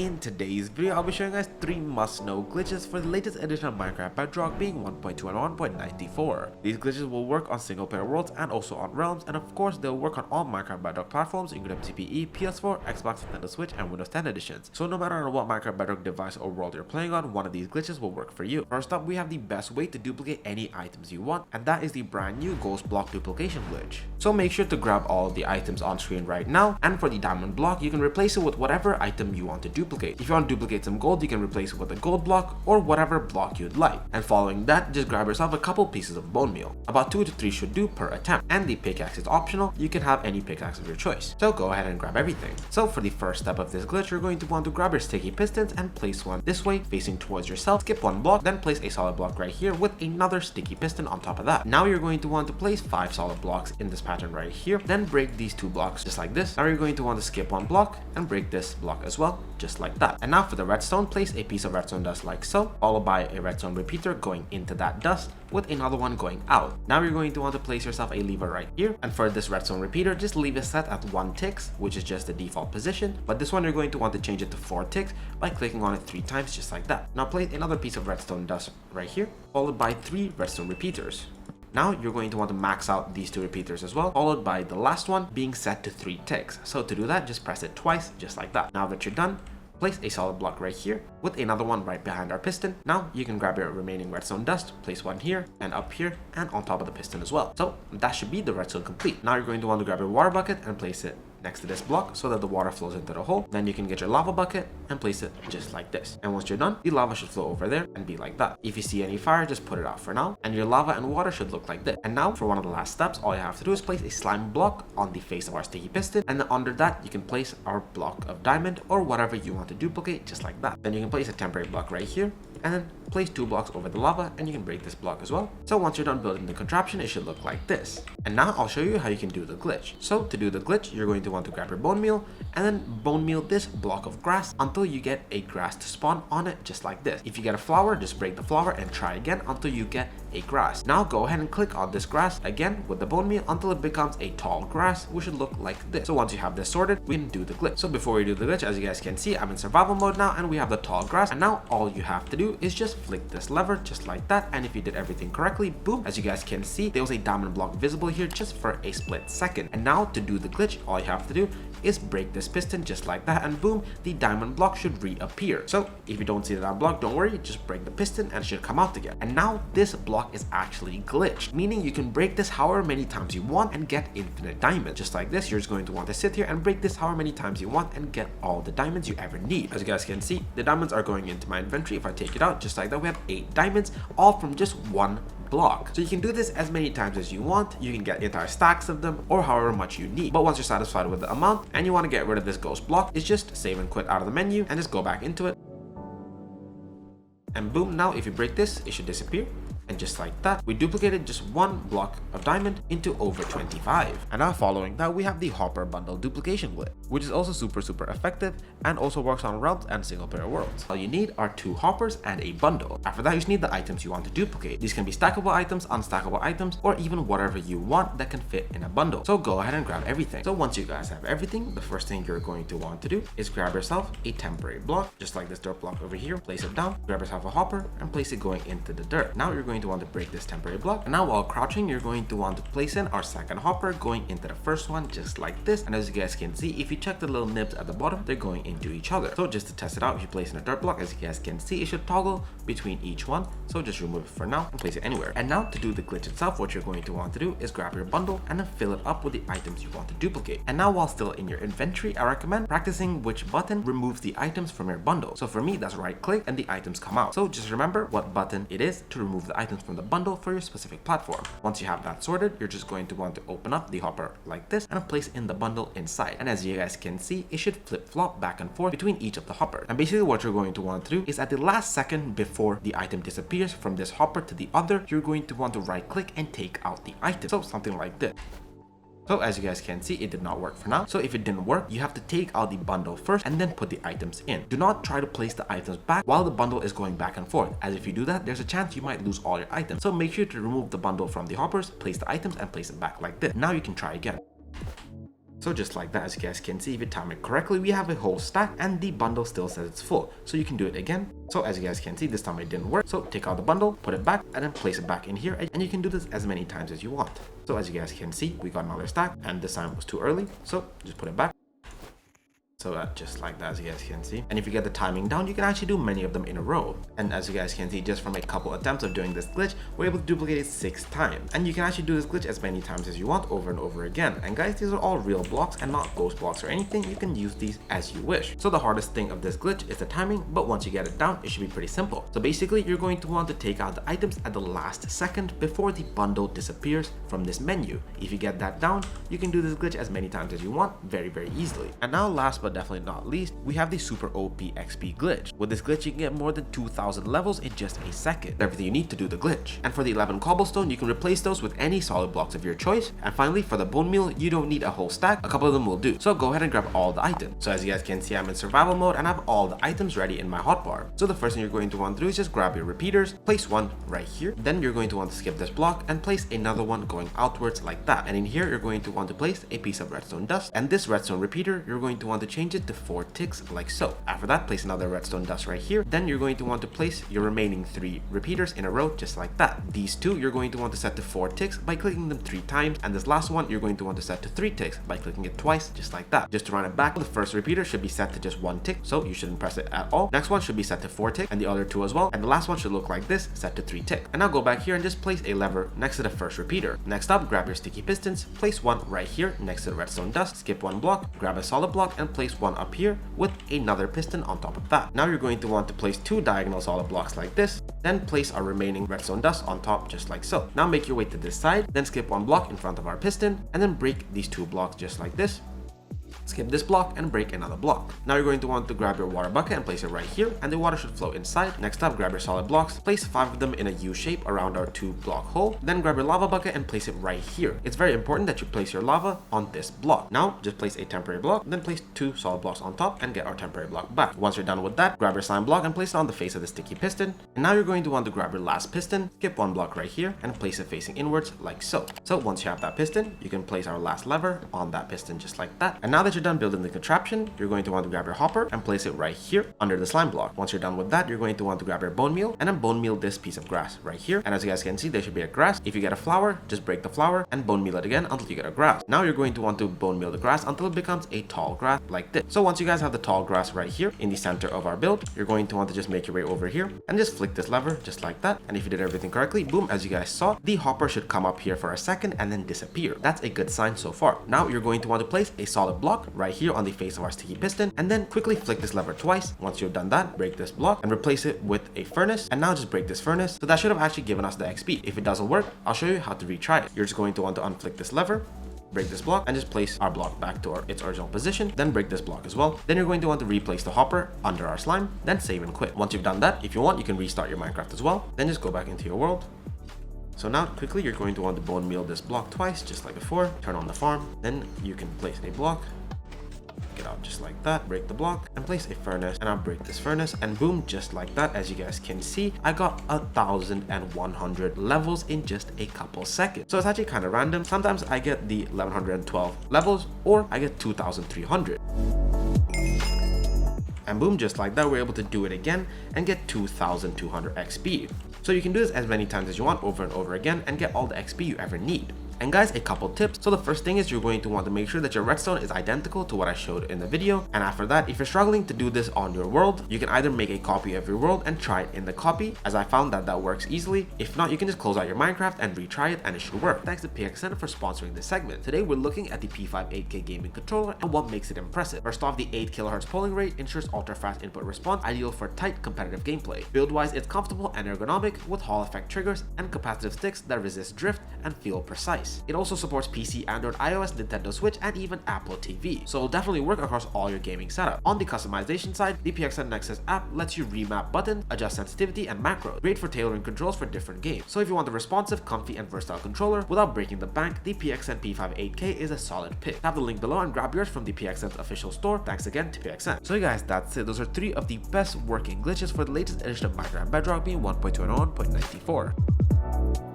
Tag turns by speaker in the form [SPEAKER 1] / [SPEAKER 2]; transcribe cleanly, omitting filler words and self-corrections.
[SPEAKER 1] In today's video, I'll be showing you guys 3 must-know glitches for the latest edition of Minecraft Bedrock being 1.2 and 1.94. These glitches will work on single-player worlds and also on realms, and of course they'll work on all Minecraft Bedrock platforms including CPE, PS4, Xbox, Nintendo Switch, and Windows 10 editions. So no matter on what Minecraft Bedrock device or world you're playing on, one of these glitches will work for you. First up, we have the best way to duplicate any items you want, and that is the brand new ghost block duplication glitch. So make sure to grab all of the items on screen right now, and for the diamond block, you can replace it with whatever item you want to duplicate. If you want to duplicate some gold, you can replace it with a gold block or whatever block you'd like. And following that, just grab yourself a couple pieces of bone meal. About 2 to 3 should do per attempt. And the pickaxe is optional, you can have any pickaxe of your choice. So go ahead and grab everything. So for the first step of this glitch, you're going to want to grab your sticky pistons and place one this way facing towards yourself, skip one block, then place a solid block right here with another sticky piston on top of that. Now you're going to want to place 5 solid blocks in this pattern right here, then break these 2 blocks just like this. Now you're going to want to skip one block and break this block as well, just like that. And now for the redstone, place a piece of redstone dust like so, followed by a redstone repeater going into that dust with another one going out. Now you're going to want to place yourself a lever right here, and for this redstone repeater, just leave it set at 1 ticks, which is just the default position, but this one you're going to want to change it to 4 ticks by clicking on it 3 times just like that. Now place another piece of redstone dust right here, followed by 3 redstone repeaters. Now you're going to want to max out these 2 repeaters as well, followed by the last one being set to 3 ticks. So to do that, just press it twice just like that. Now that you're done, place a solid block right here with another one right behind our piston. Now you can grab your remaining redstone dust, place one here and up here and on top of the piston as well. So that should be the redstone complete. Now you're going to want to grab your water bucket and place it next to this block so that the water flows into the hole. Then you can get your lava bucket and place it just like this. And once you're done, the lava should flow over there and be like that. If you see any fire, just put it out for now. And your lava and water should look like this. And now for one of the last steps, all you have to do is place a slime block on the face of our sticky piston. And then under that, you can place our block of diamond or whatever you want to duplicate just like that. Then you can place a temporary block right here and then place 2 blocks over the lava, and you can break this block as well. So once you're done building the contraption, it should look like this. And now I'll show you how you can do the glitch. So to do the glitch, you're going to want to grab your bone meal and then bone meal this block of grass until you get a grass to spawn on it just like this. If you get a flower, just break the flower and try again until you get a grass. Now go ahead and click on this grass again with the bone meal until it becomes a tall grass, which should look like this. So once you have this sorted, we can do the glitch. So before we do the glitch, as you guys can see, I'm in survival mode now and we have the tall grass. And now all you have to do is just flick this lever just like that, and if you did everything correctly, boom, as you guys can see, there was a diamond block visible here just for a split second. And now to do the glitch, all you have to do is break this piston just like that, and boom, the diamond block should reappear. So if you don't see the diamond block, don't worry, just break the piston and it should come out again. And now this block is actually glitched, meaning you can break this however many times you want and get infinite diamonds. Just like this, you're just going to want to sit here and break this however many times you want and get all the diamonds you ever need. As you guys can see, the diamonds are going into my inventory. If I take it out just like that, we have 8 diamonds, all from just 1 block. So you can do this as many times as you want. You can get entire stacks of them or however much you need. But once you're satisfied with the amount and you want to get rid of this ghost block, it's just save and quit out of the menu and just go back into it. And boom, now if you break this, it should disappear. And just like that, we duplicated just 1 block of diamond into over 25. And now following that, we have the hopper bundle duplication glitch, which is also super effective and also works on realms and single player worlds. All you need are 2 hoppers and a bundle. After that, you just need the items you want to duplicate. These can be stackable items, unstackable items, or even whatever you want that can fit in a bundle. So go ahead and grab everything. So once you guys have everything, the first thing you're going to want to do is grab yourself a temporary block, just like this dirt block over here, place it down, grab yourself a hopper and place it going into the dirt. Now you're going to want to break this temporary block, and now while crouching, you're going to want to place in our second hopper going into the first one just like this. And as you guys can see, if you check the little nibs at the bottom, they're going into each other. So just to test it out, if you place in a dirt block, as you guys can see, it should toggle between each one. So just remove it for now and place it anywhere. And now to do the glitch itself, what you're going to want to do is grab your bundle and then fill it up with the items you want to duplicate. And now while still in your inventory, I recommend practicing which button removes the items from your bundle. So for me, that's right click and the items come out. So just remember what button it is to remove the items from the bundle for your specific platform. Once you have that sorted, you're just going to want to open up the hopper like this and place in the bundle inside. And as you guys can see, it should flip-flop back and forth between each of the hoppers. And basically what you're going to want to do is at the last second before the item disappears from this hopper to the other, you're going to want to right click and take out the item. So something like this. So as you guys can see, it did not work for now. So if it didn't work, you have to take out the bundle first and then put the items in. Do not try to place the items back while the bundle is going back and forth, as if you do that, there's a chance you might lose all your items. So make sure to remove the bundle from the hoppers, place the items and place it back like this. Now you can try again. So just like that, as you guys can see, if you time it correctly, we have a whole stack and the bundle still says it's full. So you can do it again. So as you guys can see, this time it didn't work. So take out the bundle, put it back, and then place it back in here. And you can do this as many times as you want. So as you guys can see, we got another stack and this time was too early. So just put it back. So just like that, as you guys can see. And if you get the timing down, you can actually do many of them in a row. And as you guys can see, just from a couple attempts of doing this glitch, we're able to duplicate it 6 times. And you can actually do this glitch as many times as you want over and over again. And guys, these are all real blocks and not ghost blocks or anything. You can use these as you wish. So the hardest thing of this glitch is the timing, but once you get it down, it should be pretty simple. So basically, you're going to want to take out the items at the last second before the bundle disappears from this menu. If you get that down, you can do this glitch as many times as you want very easily. And now last but definitely not least, we have the super OP XP glitch. With this glitch, you can get more than 2,000 levels in just a second. Everything you need to do the glitch. And for the 11 cobblestone, you can replace those with any solid blocks of your choice. And finally, for the bone meal, you don't need a whole stack. A couple of them will do. So go ahead and grab all the items. So as you guys can see, I'm in survival mode and I have all the items ready in my hotbar. So the first thing you're going to want to do is just grab your repeaters, place one right here. Then you're going to want to skip this block and place another one going outwards like that. And in here, you're going to want to place a piece of redstone dust. And this redstone repeater, you're going to want to change it to 4 ticks like so. After that, place another redstone dust right here. Then you're going to want to place your remaining 3 repeaters in a row just like that. These 2 you're going to want to set to 4 ticks by clicking them 3 times, and this last one you're going to want to set to 3 ticks by clicking it twice just like that. Just to run it back, the first repeater should be set to just 1 tick, so you shouldn't press it at all. Next one should be set to 4 tick and the other 2 as well, and the last one should look like this, set to 3 tick. And now go back here and just place a lever next to the first repeater. Next up, grab your sticky pistons, place one right here next to the redstone dust, skip one block, grab a solid block and place one up here with another piston on top of that. Now you're going to want to place 2 diagonal solid blocks like this, then place our remaining redstone dust on top just like so. Now make your way to this side, then skip one block in front of our piston, and then break these 2 blocks just like this. Skip this block and break another block. Now you're going to want to grab your water bucket and place it right here, and the water should flow inside. Next up, grab your solid blocks, place 5 of them in a U shape around our 2 block hole, then grab your lava bucket and place it right here. It's very important that you place your lava on this block. Now just place a temporary block, then place 2 solid blocks on top and get our temporary block back. Once you're done with that, grab your slime block and place it on the face of the sticky piston. And now you're going to want to grab your last piston, skip one block right here and place it facing inwards like so. So once you have that piston, you can place our last lever on that piston just like that. And now that you're done building the contraption, you're going to want to grab your hopper and place it right here under the slime block. Once you're done with that, you're going to want to grab your bone meal and then bone meal this piece of grass right here. And as you guys can see, there should be a grass. If you get a flower, just break the flower and bone meal it again until you get a grass. Now you're going to want to bone meal the grass until it becomes a tall grass like this. So once you guys have the tall grass right here in the center of our build, you're going to want to just make your way over here and just flick this lever just like that. And if you did everything correctly, boom, as you guys saw, the hopper should come up here for a second and then disappear. That's a good sign so far. Now you're going to want to place a solid block right here on the face of our sticky piston and then quickly flick this lever twice. Once you've done that, break this block and replace it with a furnace. And now just break this furnace. So that should have actually given us the XP. If it doesn't work, I'll show you how to retry it. You're just going to want to unflick this lever, break this block and just place our block back to its original position, then break this block as well. Then you're going to want to replace the hopper under our slime, then save and quit. Once you've done that, if you want, you can restart your Minecraft as well. Then just go back into your world. So now quickly you're going to want to bone meal this block twice just like before, turn on the farm, then you can place a block, get out just like that, break the block and place a furnace, and I'll break this furnace and boom, just like that. As you guys can see, I got 1,100 levels in just a couple seconds. So it's actually kind of random. Sometimes I get the 1,112 levels or I get 2,300. And boom, just like that, we're able to do it again and get 2,200 XP. So you can do this as many times as you want over and over again and get all the XP you ever need. And guys, a couple tips. So the first thing is you're going to want to make sure that your redstone is identical to what I showed in the video. And after that, if you're struggling to do this on your world, you can either make a copy of your world and try it in the copy, as I found that that works easily. If not, you can just close out your Minecraft and retry it and it should work. Thanks to PXN for sponsoring this segment. Today we're looking at the P5 8K gaming controller and what makes it impressive. First off, the 8 kHz polling rate ensures ultra fast input response, ideal for tight competitive gameplay. Build wise, it's comfortable and ergonomic with Hall effect triggers and capacitive sticks that resist drift and feel precise. It also supports PC, Android, iOS, Nintendo Switch, and even Apple TV, so it'll definitely work across all your gaming setup. On the customization side, the PXN Nexus app lets you remap buttons, adjust sensitivity and macros, great for tailoring controls for different games. So if you want a responsive, comfy, and versatile controller without breaking the bank, the PXN P5 8K is a solid pick. Have the link below and grab yours from the PXN's official store. Thanks again to PXN. So guys, that's it. Those are 3 of the best working glitches for the latest edition of Minecraft Bedrock, being 1.2 and 1.94.